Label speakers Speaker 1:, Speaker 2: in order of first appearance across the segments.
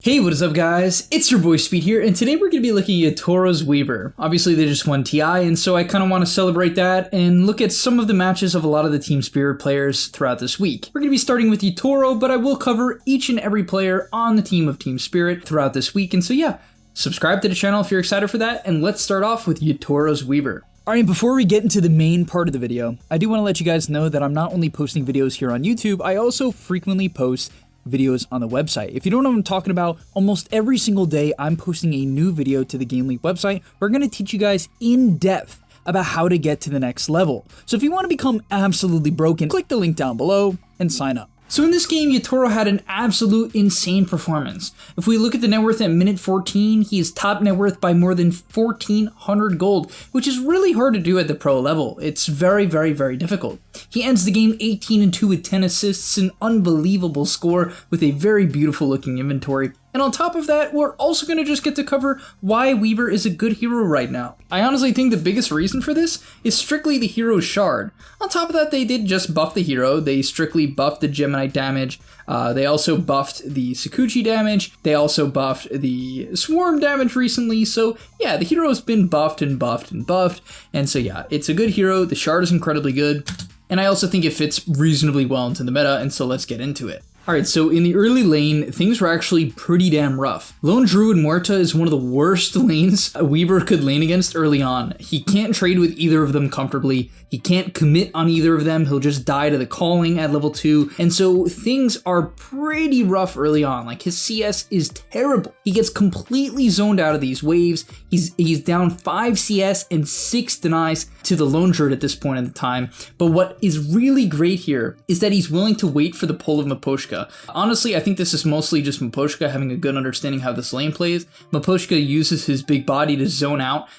Speaker 1: Hey, what is up guys? It's your boy Speed here, and today we're going to be looking at Yatoro's Weaver. Obviously they just won TI, and so I kind of want to celebrate that and look at some of the matches of a lot of the Team Spirit players throughout this week. We're going to be starting with Yatoro, but I will cover each and every player on the team of Team Spirit throughout this week, and so yeah, subscribe to the channel if you're excited for that, and let's start off with Yatoro's Weaver. Alright, before we get into the main part of the video, I do want to let you guys know that I'm not only posting videos here on YouTube, I also frequently post videos on the website. If you don't know what I'm talking about, almost every single day I'm posting a new video to the gameleap website. We're going to teach you guys in depth about how to get to the next level. So if you want to become absolutely broken, click the link down below and sign up. So in this game, Yatoro had an absolute insane performance. If we look at the net worth at minute 14, he is top net worth by more than 1,400 gold, which is really hard to do at the pro level. It's very, very, very difficult. He ends the game 18-2 with 10 assists, an unbelievable score with a very beautiful looking inventory. And on top of that, we're also going to just get to cover why Weaver is a good hero right now. I honestly think the biggest reason for this is strictly the hero's shard. On top of that, they did just buff the hero. They strictly buffed the Gemini damage. They also buffed the Sakuchi damage. They also buffed the Swarm damage recently. So yeah, the hero has been buffed and buffed and buffed. And so yeah, it's a good hero. The shard is incredibly good. And I also think it fits reasonably well into the meta. And so let's get into it. Alright, so in the early lane, things were actually pretty damn rough. Lone Druid Muerta is one of the worst lanes a Weaver could lane against early on. He can't trade with either of them comfortably. He can't commit on either of them. He'll just die to the calling at level 2. And so things are pretty rough early on. Like, his CS is terrible. He gets completely zoned out of these waves. He's down 5 CS and 6 denies to the Lone Druid at this point in the time. But what is really great here is that he's willing to wait for the pull of Miposhka. Honestly, I think this is mostly just Miposhka having a good understanding how this lane plays. Miposhka uses his big body to zone out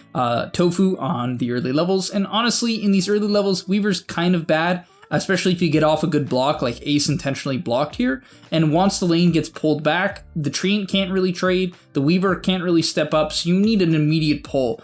Speaker 1: Tofu on the early levels, and honestly, in these early levels, Weaver's kind of bad, especially if you get off a good block like Ace intentionally blocked here. And once the lane gets pulled back, the Treant can't really trade, the Weaver can't really step up, so you need an immediate pull.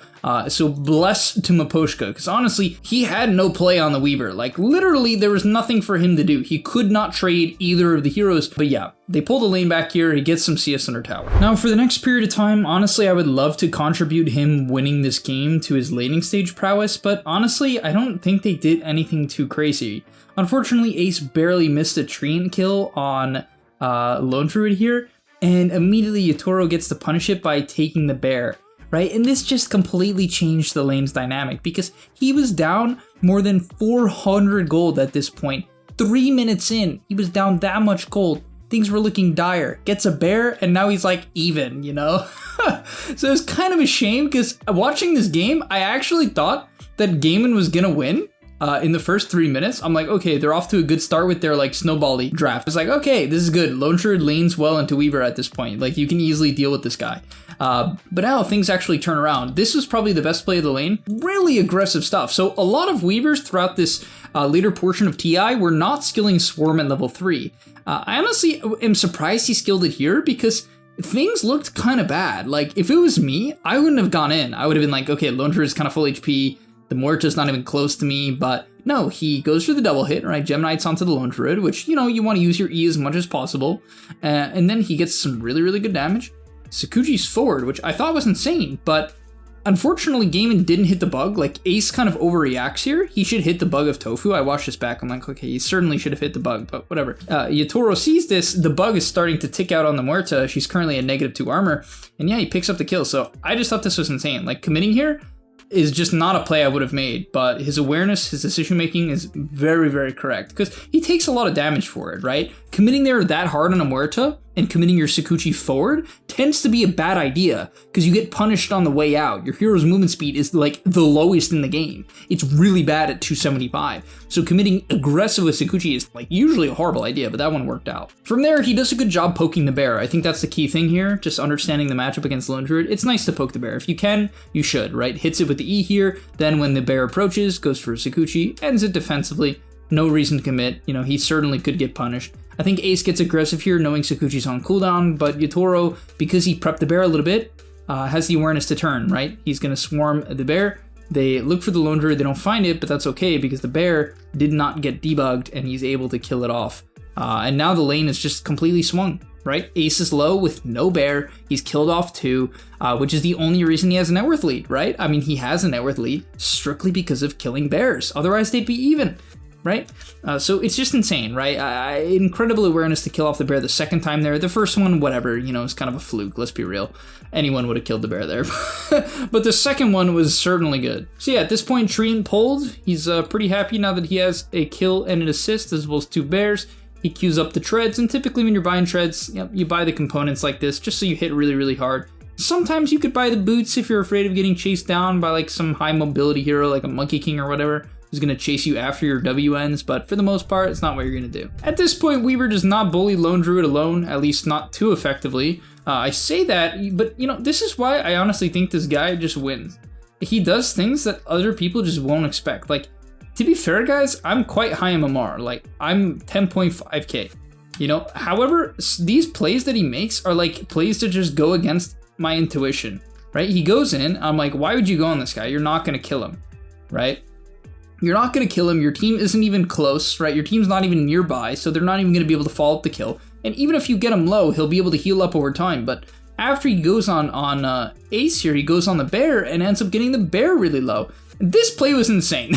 Speaker 1: So bless to Miposhka, because honestly, he had no play on the Weaver. Like, literally, there was nothing for him to do. He could not trade either of the heroes. But yeah, they pull the lane back here. He gets some CS under tower. Now, for the next period of time, honestly, I would love to contribute him winning this game to his laning stage prowess. But honestly, I don't think they did anything too crazy. Unfortunately, Ace barely missed a Treant kill on Lone Druid here. And immediately, Yatoro gets to punish it by taking the bear. Right? And this just completely changed the lane's dynamic because he was down more than 400 gold at this point. 3 minutes in, he was down that much gold. Things were looking dire. Gets a bear, and now he's like even, you know? So it's kind of a shame because watching this game, I actually thought that Gaiman was gonna win. In the first 3 minutes, I'm like, okay, they're off to a good start with their like snowbally draft. It's like, okay, this is good. Lone Druid lanes well into Weaver at this point. Like, you can easily deal with this guy. But now things actually turn around. This was probably the best play of the lane. Really aggressive stuff. So a lot of Weavers throughout this later portion of TI were not skilling Swarm at level 3. I honestly am surprised he skilled it here because things looked kind of bad. Like, if it was me, I wouldn't have gone in. I would have been like, okay, Lone Druid is kind of full HP. The Muerta's not even close to me, but no, he goes for the double hit, right? Geminites onto the Lone Druid, which, you know, you want to use your E as much as possible. And then he gets some really, really good damage. Sakuchi's forward, which I thought was insane, but unfortunately, Gaiman didn't hit the bug. Like, Ace kind of overreacts here. He should hit the bug of Tofu. I watched this back. I'm like, okay, he certainly should have hit the bug, but whatever. Yatoro sees this. The bug is starting to tick out on the Muerta. She's currently at -2 armor. And yeah, he picks up the kill. So I just thought this was insane. Like, committing here is just not a play I would have made, but his awareness, his decision making is very, very correct because he takes a lot of damage for it, right? Committing there that hard on a Muerta and committing your Sakuchi forward tends to be a bad idea because you get punished on the way out. Your hero's movement speed is like the lowest in the game. It's really bad at 275. So committing aggressive with Sakuchi is like usually a horrible idea, but that one worked out. From there, he does a good job poking the bear. I think that's the key thing here, just understanding the matchup against Lone Druid. It's nice to poke the bear. If you can, you should, right? Hits it with the E here, then when the bear approaches, goes for a Sakuchi, ends it defensively. No reason to commit. You know, he certainly could get punished. I think Ace gets aggressive here knowing Sakuchi's on cooldown, but Yatoro, because he prepped the bear a little bit, has the awareness to turn, right? He's going to swarm the bear. They look for the Lone Druid, they don't find it, but that's okay because the bear did not get debugged and he's able to kill it off. And now the lane is just completely swung. right? Ace is low with no bear. He's killed off 2, which is the only reason he has a net worth lead, right? I mean, he has a net worth lead strictly because of killing bears. Otherwise, they'd be even, right? So it's just insane, right? Incredible awareness to kill off the bear the second time there. The first one, whatever, you know, it's kind of a fluke. Let's be real. Anyone would have killed the bear there. But the second one was certainly good. So yeah, at this point, Treant pulled. He's pretty happy now that he has a kill and an assist as well as 2 bears. He queues up the treads, and typically when you're buying treads, you buy the components like this just so you hit really, really hard. Sometimes you could buy the boots if you're afraid of getting chased down by like some high mobility hero like a Monkey King or whatever who's going to chase you after your W ends, but for the most part, it's not what you're going to do. At this point, Weaver does not bully Lone Druid alone, at least not too effectively. I say that, but you know, this is why I honestly think this guy just wins. He does things that other people just won't expect. Like, to be fair, guys, I'm quite high MMR. Like, I'm 10.5k. You know, however, these plays that he makes are like plays to just go against my intuition, right? He goes in, I'm like, why would you go on this guy? You're not going to kill him, right? You're not going to kill him. Your team isn't even close, right? Your team's not even nearby, so they're not even going to be able to follow up the kill. And even if you get him low, he'll be able to heal up over time. But after he goes on Ace here, he goes on the bear and ends up getting the bear really low. This play was insane.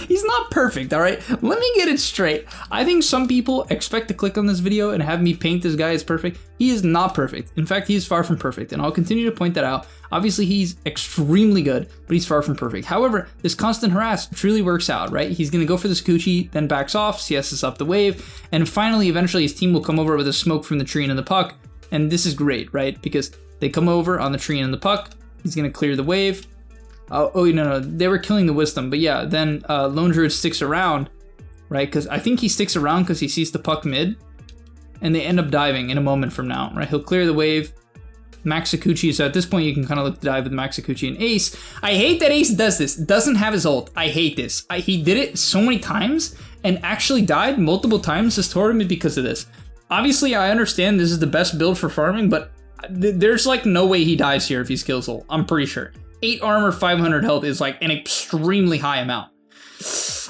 Speaker 1: He's not perfect, all right? Let me get it straight. I think some people expect to click on this video and have me paint this guy as perfect. He is not perfect. In fact, he is far from perfect, and I'll continue to point that out. Obviously, he's extremely good, but he's far from perfect. However, this constant harass truly works out, right? He's going to go for the Sakuchi, then backs off, CS's up the wave, and finally, eventually, his team will come over with a smoke from the tree and the puck, and this is great, right? Because they come over on the tree and the puck, he's going to clear the wave. No, they were killing the wisdom, but yeah, then Lone Druid sticks around, right? Because I think he sticks around because he sees the puck mid, and they end up diving in a moment from now, right? He'll clear the wave. Max Sakuchi, so at this point you can kind of look to dive with Max Sakuchi and Ace. I hate that Ace does this. Doesn't have his ult. I hate this. He did it so many times and actually died multiple times this tournament because of this. Obviously, I understand this is the best build for farming, but there's like no way he dies here if he skills ult. I'm pretty sure. 8 armor, 500 health is like an extremely high amount.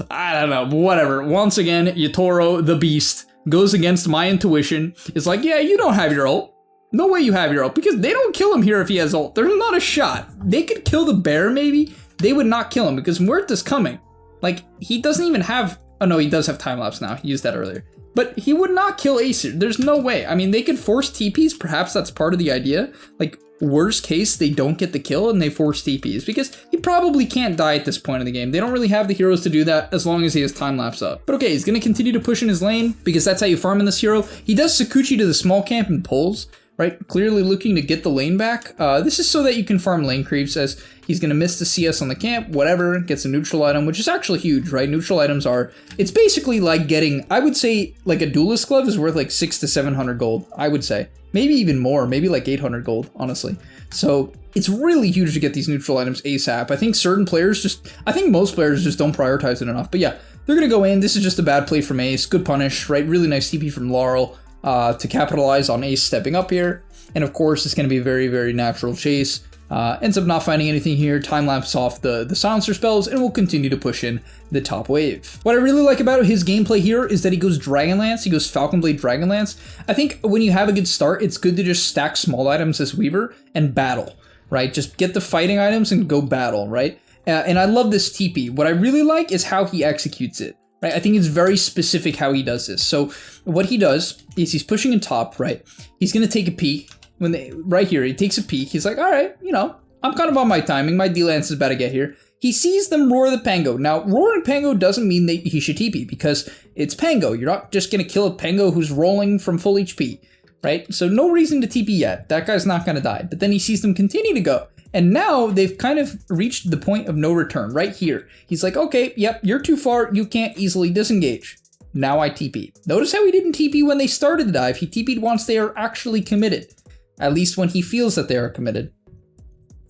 Speaker 1: I don't know, whatever. Once again, Yatoro, the beast, goes against my intuition. It's like, yeah, you don't have your ult. No way you have your ult, because they don't kill him here if he has ult. There's not a shot. They could kill the bear, maybe. They would not kill him, because Muerth is coming. Like, he doesn't even have... Oh, no, he does have time-lapse now. He used that earlier. But he would not kill Acer. There's no way. I mean, they could force TPs. Perhaps that's part of the idea. Like, worst case, they don't get the kill and they force TPs, because he probably can't die at this point in the game. They don't really have the heroes to do that as long as he has time-lapse up. But okay, he's going to continue to push in his lane, because that's how you farm in this hero. He does Sakuchi to the small camp and pulls, right? Clearly looking to get the lane back. This is so that you can farm lane creeps, as he's going to miss the CS on the camp, whatever, gets a neutral item, which is actually huge, right? Neutral items are, it's basically like getting, I would say, like a duelist glove is worth like 600 to 700 gold, I would say. Maybe even more, maybe like 800 gold, honestly. So it's really huge to get these neutral items ASAP. I think certain players I think most players just don't prioritize it enough. But yeah, they're going to go in. This is just a bad play from Ace. Good punish, right? Really nice TP from Laurel to capitalize on Ace stepping up here. And of course, it's going to be a very, very natural chase. Ends up not finding anything here, time-lapse off the silencer spells, and will continue to push in the top wave. What I really like about his gameplay here is that he goes Dragonlance, he goes Falcon Blade Dragonlance. I think when you have a good start, it's good to just stack small items as Weaver and battle, right? Just get the fighting items and go battle, right? And I love this TP. What I really like is how he executes it, right? I think it's very specific how he does this. So what he does is he's pushing in top, right? He's going to take a peek. Right here, he takes a peek. He's like, all right, you know, I'm kind of on my timing. My D-Lance is about to get here. He sees them roar the Pango. Now, roaring Pango doesn't mean that he should TP, because it's Pango. You're not just going to kill a Pango who's rolling from full HP, right? So no reason to TP yet. That guy's not going to die. But then he sees them continue to go. And now they've kind of reached the point of no return right here. He's like, okay, yep, you're too far. You can't easily disengage. Now I TP. Notice how he didn't TP when they started the dive. He TP'd once they are actually committed. At least when he feels that they are committed.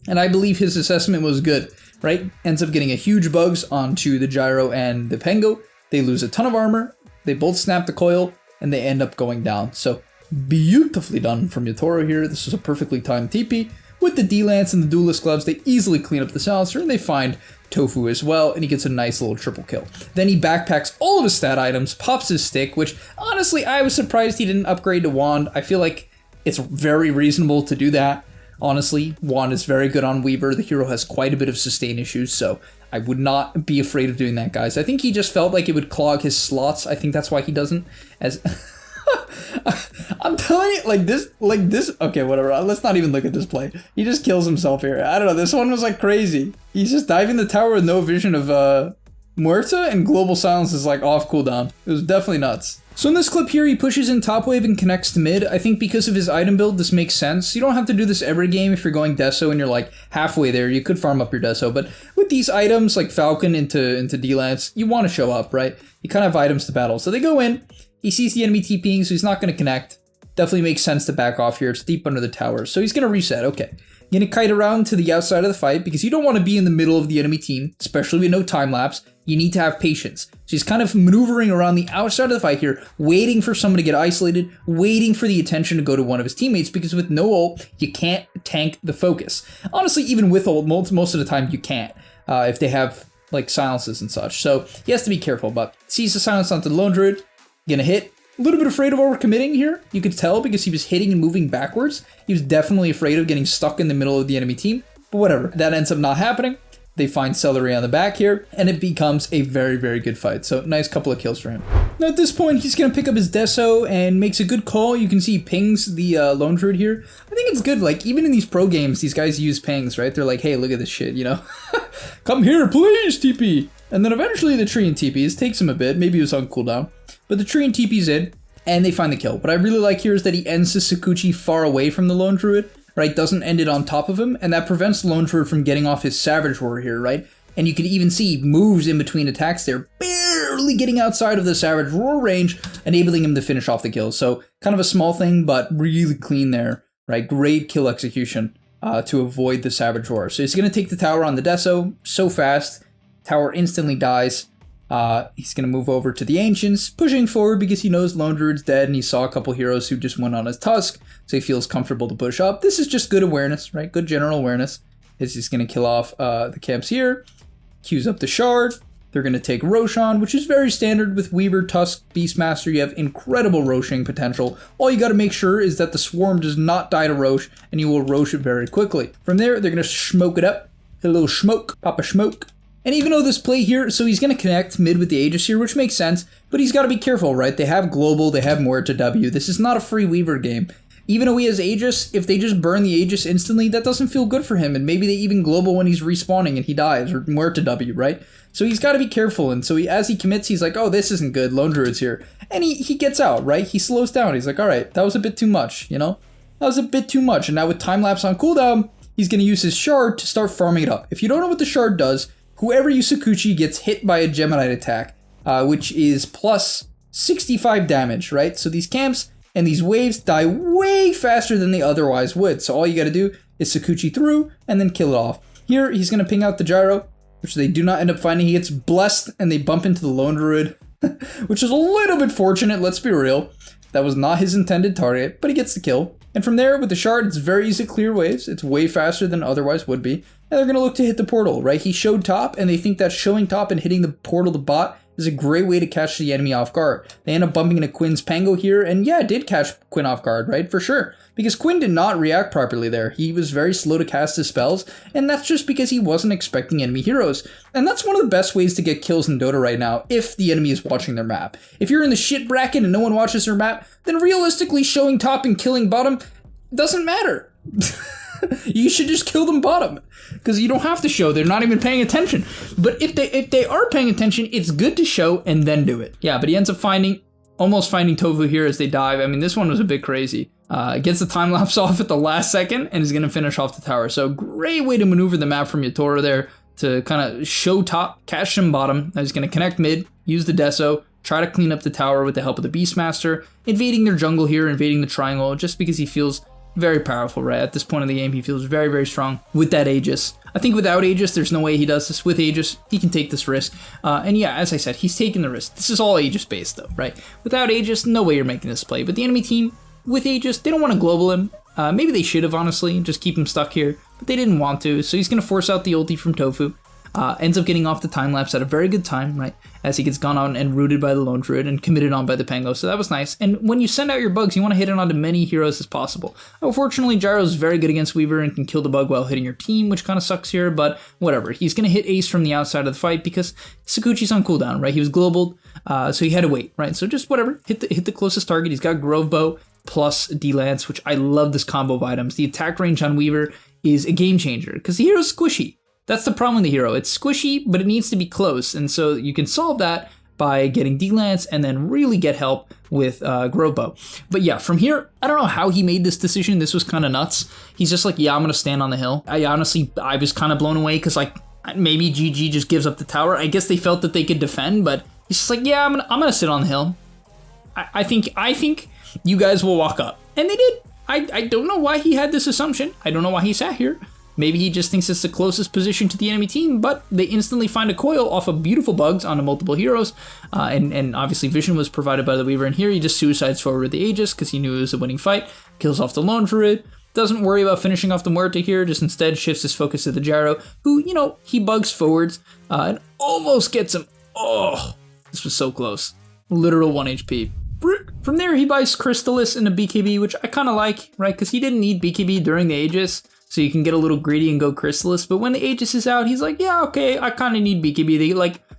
Speaker 1: And I believe his assessment was good, right? Ends up getting a huge bugs onto the Gyro and the Pango. They lose a ton of armor. They both snap the coil, and they end up going down. So beautifully done from Yatoro here. This is a perfectly timed TP. with the D-Lance and the Duelist Gloves, they easily clean up the Silencer, and they find Tofu as well, and he gets a nice little triple kill. Then he backpacks all of his stat items, pops his stick, which honestly, I was surprised he didn't upgrade to Wand. I feel like it's very reasonable to do that. Honestly, Wand is very good on Weaver. The hero has quite a bit of sustain issues, so I would not be afraid of doing that, guys. I think he just felt like it would clog his slots. I think that's why he doesn't. As I'm telling you, like this. Okay, whatever. Let's not even look at this play. He just kills himself here. I don't know. This one was like crazy. He's just diving the tower with no vision of Muerta, and Global Silence is like off cooldown. It was definitely nuts. So in this clip here, he pushes in top wave and connects to mid. I think because of his item build, this makes sense. You don't have to do this every game if you're going Deso and you're like halfway there. You could farm up your Deso, but with these items like Falcon into D-Lance, you want to show up, right? You kind of have items to battle. So they go in. He sees the enemy TPing, so he's not going to connect. Definitely makes sense to back off here. It's deep under the tower, so he's going to reset. Okay. You're going to kite around to the outside of the fight because you don't want to be in the middle of the enemy team, especially with no time lapse. You need to have patience. So he's kind of maneuvering around the outside of the fight here, waiting for someone to get isolated, waiting for the attention to go to one of his teammates, because with no ult, you can't tank the focus. Honestly, even with ult, most of the time you can't, if they have like silences and such. So he has to be careful, but sees the silence onto the Lone Druid, gonna hit. A little bit afraid of overcommitting here. You could tell because he was hitting and moving backwards. He was definitely afraid of getting stuck in the middle of the enemy team, but whatever. That ends up not happening. They find Celery on the back here, and it becomes a very, very good fight. So nice couple of kills for him. Now at this point, he's going to pick up his Deso and makes a good call. You can see he pings the Lone Druid here. I think it's good. Like, even in these pro games, these guys use pings, right? They're like, hey, look at this shit, you know? Come here, please, TP. And then eventually the tree and TPs. Takes him a bit. Maybe it was on cooldown. But the tree and TP's in, and they find the kill. What I really like here is that he ends his Sakuchi far away from the Lone Druid, right? Doesn't end it on top of him, and that prevents the Lone Druid from getting off his Savage Roar here, right? And you can even see moves in between attacks there, barely getting outside of the Savage Roar range, enabling him to finish off the kill. So kind of a small thing, but really clean there, right? Great kill execution to avoid the Savage Roar. So he's going to take the tower on the Deso so fast. Tower instantly dies. He's going to move over to the Ancients, pushing forward because he knows Lone Druid's dead and he saw a couple heroes who just went on his Tusk, so he feels comfortable to push up. This is just good awareness, right? Good general awareness. He's just going to kill off the camps here, queues up the Shard. They're going to take Roshan, which is very standard with Weaver, Tusk, Beastmaster. You have incredible Roshing potential. All you got to make sure is that the Swarm does not die to Rosh, and you will Rosh it very quickly. From there, they're going to smoke it up. A little smoke, pop a smoke. And even though this play here, so he's going to connect mid with the Aegis here, which makes sense, but he's got to be careful, right? They have Global, they have Muerta W. This is not a free Weaver game. Even though he has Aegis, if they just burn the Aegis instantly, that doesn't feel good for him, and maybe they even Global when he's respawning and he dies, or Muerta W, right? So he's got to be careful, and so as he commits, he's like, oh, this isn't good, Lone Druid's here. And he gets out, right? He slows down, he's like, all right, that was a bit too much, you know? That was a bit too much, and now with time-lapse on cooldown, he's going to use his Shard to start farming it up. If you don't know what the Shard does, whoever you Sakuchi gets hit by a Geminite attack, which is plus 65 damage, right? So these camps and these waves die way faster than they otherwise would. So all you got to do is Sakuchi through and then kill it off. Here, he's going to ping out the Gyro, which they do not end up finding. He gets blessed and they bump into the Lone Druid, which is a little bit fortunate, let's be real. That was not his intended target, but he gets the kill. And from there, with the Shard, it's very easy to clear waves. It's way faster than otherwise would be. And they're going to look to hit the portal, right? He showed top, and they think that showing top and hitting the portal to bot is a great way to catch the enemy off guard. They end up bumping into Quinn's Pango here, and yeah, it did catch Quinn off guard, right? For sure. Because Quinn did not react properly there. He was very slow to cast his spells, and that's just because he wasn't expecting enemy heroes. And that's one of the best ways to get kills in Dota right now, if the enemy is watching their map. If you're in the shit bracket and no one watches their map, then realistically showing top and killing bottom doesn't matter. You should just kill them bottom, because you don't have to show. They're not even paying attention. But if they are paying attention, it's good to show and then do it. Yeah, but he ends up almost finding Tofu here as they dive. I mean, this one was a bit crazy. Gets the time lapse off at the last second and is going to finish off the tower. So great way to maneuver the map from Yatoro there to kind of show top, catch him bottom. He's going to connect mid, use the Deso, try to clean up the tower with the help of the Beastmaster, invading their jungle here, invading the triangle, just because he feels very powerful, right? At this point in the game, he feels very, very strong with that Aegis. I think without Aegis, there's no way he does this. With Aegis, he can take this risk. And yeah, as I said, he's taking the risk. This is all Aegis-based, though, right? Without Aegis, no way you're making this play. But the enemy team, with Aegis, they don't want to global him. Maybe they should have, honestly, just keep him stuck here, but they didn't want to, so he's going to force out the ulti from Tofu. Ends up getting off the time lapse at a very good time, right? As he gets gone on and rooted by the Lone Druid and committed on by the Pango, so that was nice. And when you send out your bugs, you want to hit it onto many heroes as possible. Unfortunately, Gyro's very good against Weaver and can kill the bug while hitting your team, which kind of sucks here, but whatever. He's going to hit Ace from the outside of the fight because Sakuchi's on cooldown, right? He was global, so he had to wait, right? So just whatever, hit the closest target. He's got Grove Bow plus D-Lance, which I love this combo of items. The attack range on Weaver is a game changer because the hero's squishy. That's the problem with the hero. It's squishy, but it needs to be close. And so you can solve that by getting D-Lance and then really get help with Grove Bow. But yeah, from here, I don't know how he made this decision. This was kind of nuts. He's just like, yeah, I'm going to stand on the hill. I was kind of blown away because like maybe GG just gives up the tower. I guess they felt that they could defend, but he's just like, yeah, I'm gonna sit on the hill. I think you guys will walk up. And they did. I don't know why he had this assumption. I don't know why he sat here. Maybe he just thinks it's the closest position to the enemy team, but they instantly find a coil off of beautiful bugs onto multiple heroes, and obviously vision was provided by the Weaver, and here he just suicides forward with the Aegis because he knew it was a winning fight, kills off the Lone Druid, doesn't worry about finishing off the Muerta here, just instead shifts his focus to the Gyro, who, you know, he bugs forwards, and almost gets him. Oh, this was so close. Literal 1 HP. From there, he buys Crystallis and a BKB, which I kind of like, right, because he didn't need BKB during the Aegis, so you can get a little greedy and go Crystallis, but when the Aegis is out, he's like, yeah, okay, I kind of need BKB.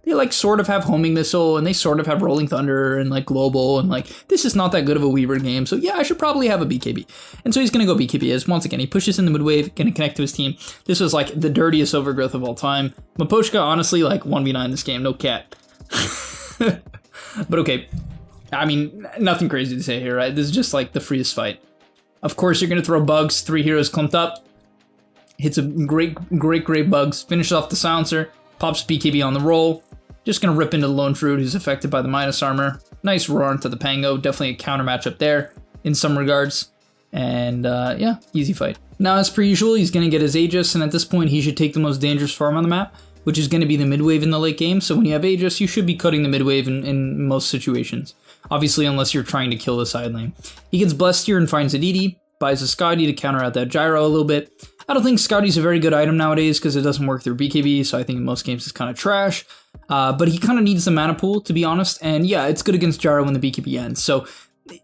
Speaker 1: They sort of have Homing Missile, and they sort of have Rolling Thunder, and like Global, and like, this is not that good of a Weaver game, so yeah, I should probably have a BKB. And so he's gonna go BKB, as once again, he pushes in the mid wave, gonna connect to his team. This was like the dirtiest overgrowth of all time. Mapochka, honestly, like 1v9 this game, no cat. But okay, I mean, nothing crazy to say here, right? This is just like the freest fight. Of course, you're gonna throw bugs, 3 heroes clumped up, hits a great bugs, finishes off the silencer, pops BKB on the roll, just gonna rip into the Lone Druid who's affected by the Midas armor. Nice roar into the Pango, definitely a counter matchup there in some regards. And yeah, easy fight. Now, as per usual, he's gonna get his Aegis, and at this point he should take the most dangerous farm on the map, which is gonna be the mid wave in the late game. So when you have Aegis, you should be cutting the mid wave in most situations. Obviously, unless you're trying to kill the side lane. He gets blessed here and finds a DD, buys a Scotty to counter out that Gyro a little bit. I don't think Scotty's a very good item nowadays because it doesn't work through BKB, so I think in most games it's kind of trash. But he kind of needs the mana pool, to be honest, and yeah, it's good against Gyro when the BKB ends. So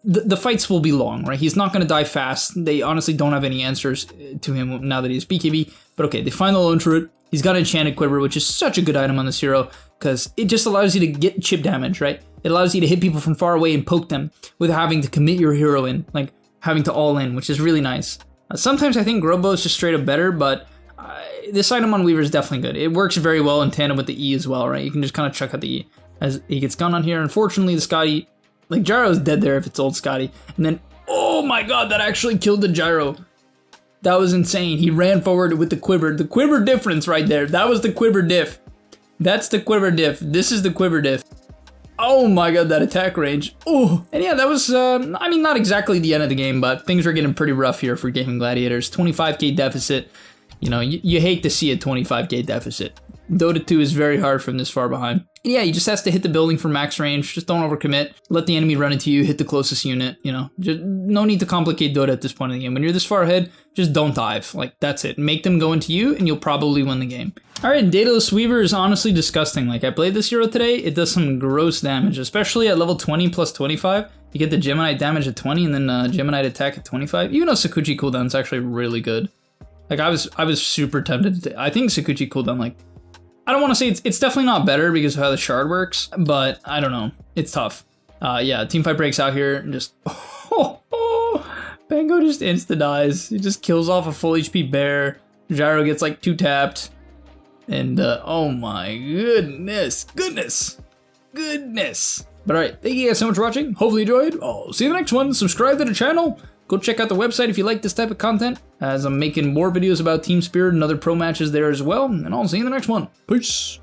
Speaker 1: the fights will be long, right? He's not going to die fast. They honestly don't have any answers to him now that he has BKB. But okay, they find the Lone Druid. He's got Enchanted Quiver, which is such a good item on this hero because it just allows you to get chip damage, right? It allows you to hit people from far away and poke them without having to commit your hero in, like having to all in, which is really nice. Sometimes I think Grove Bow is just straight up better, but this item on Weaver is definitely good. It works very well in tandem with the E as well, right? You can just kind of chuck out the E as he gets gone on here. Unfortunately, the Scotty, like Gyro's dead there if it's old Scotty. And then, oh my god, that actually killed the Gyro. That was insane. He ran forward with the quiver. The quiver difference right there. That was the quiver diff. That's the quiver diff. This is the quiver diff. Oh my god, that attack range. Oh, and yeah, that was, I mean, not exactly the end of the game, but things were getting pretty rough here for Gaming Gladiators. 25k deficit. You know, you hate to see a 25k deficit. Dota 2 is very hard from this far behind. And yeah, he just has to hit the building for max range. Just don't overcommit. Let the enemy run into you, hit the closest unit, you know. Just no need to complicate Dota at this point in the game. When you're this far ahead, just don't dive. Like, that's it. Make them go into you, and you'll probably win the game. Alright, Daedalus Weaver is honestly disgusting. Like, I played this hero today, it does some gross damage, especially at level 20 plus 25. You get the Geminite damage at 20, and then Geminite attack at 25. Even though Sakuchi cooldown's actually really good. Like, I was super tempted to... I think Sakuchi cooldown, like... I don't want to say it's definitely not better because of how the shard works, but I don't know. It's tough. Yeah, teamfight breaks out here and just... Pango just insta-dies. He just kills off a full HP bear. Gyro gets like 2 tapped. And oh my goodness. But alright, thank you guys so much for watching. Hopefully you enjoyed. I'll see you in the next one. Subscribe to the channel. Go check out the website if you like this type of content, as I'm making more videos about Team Spirit and other pro matches there as well. And I'll see you in the next one. Peace.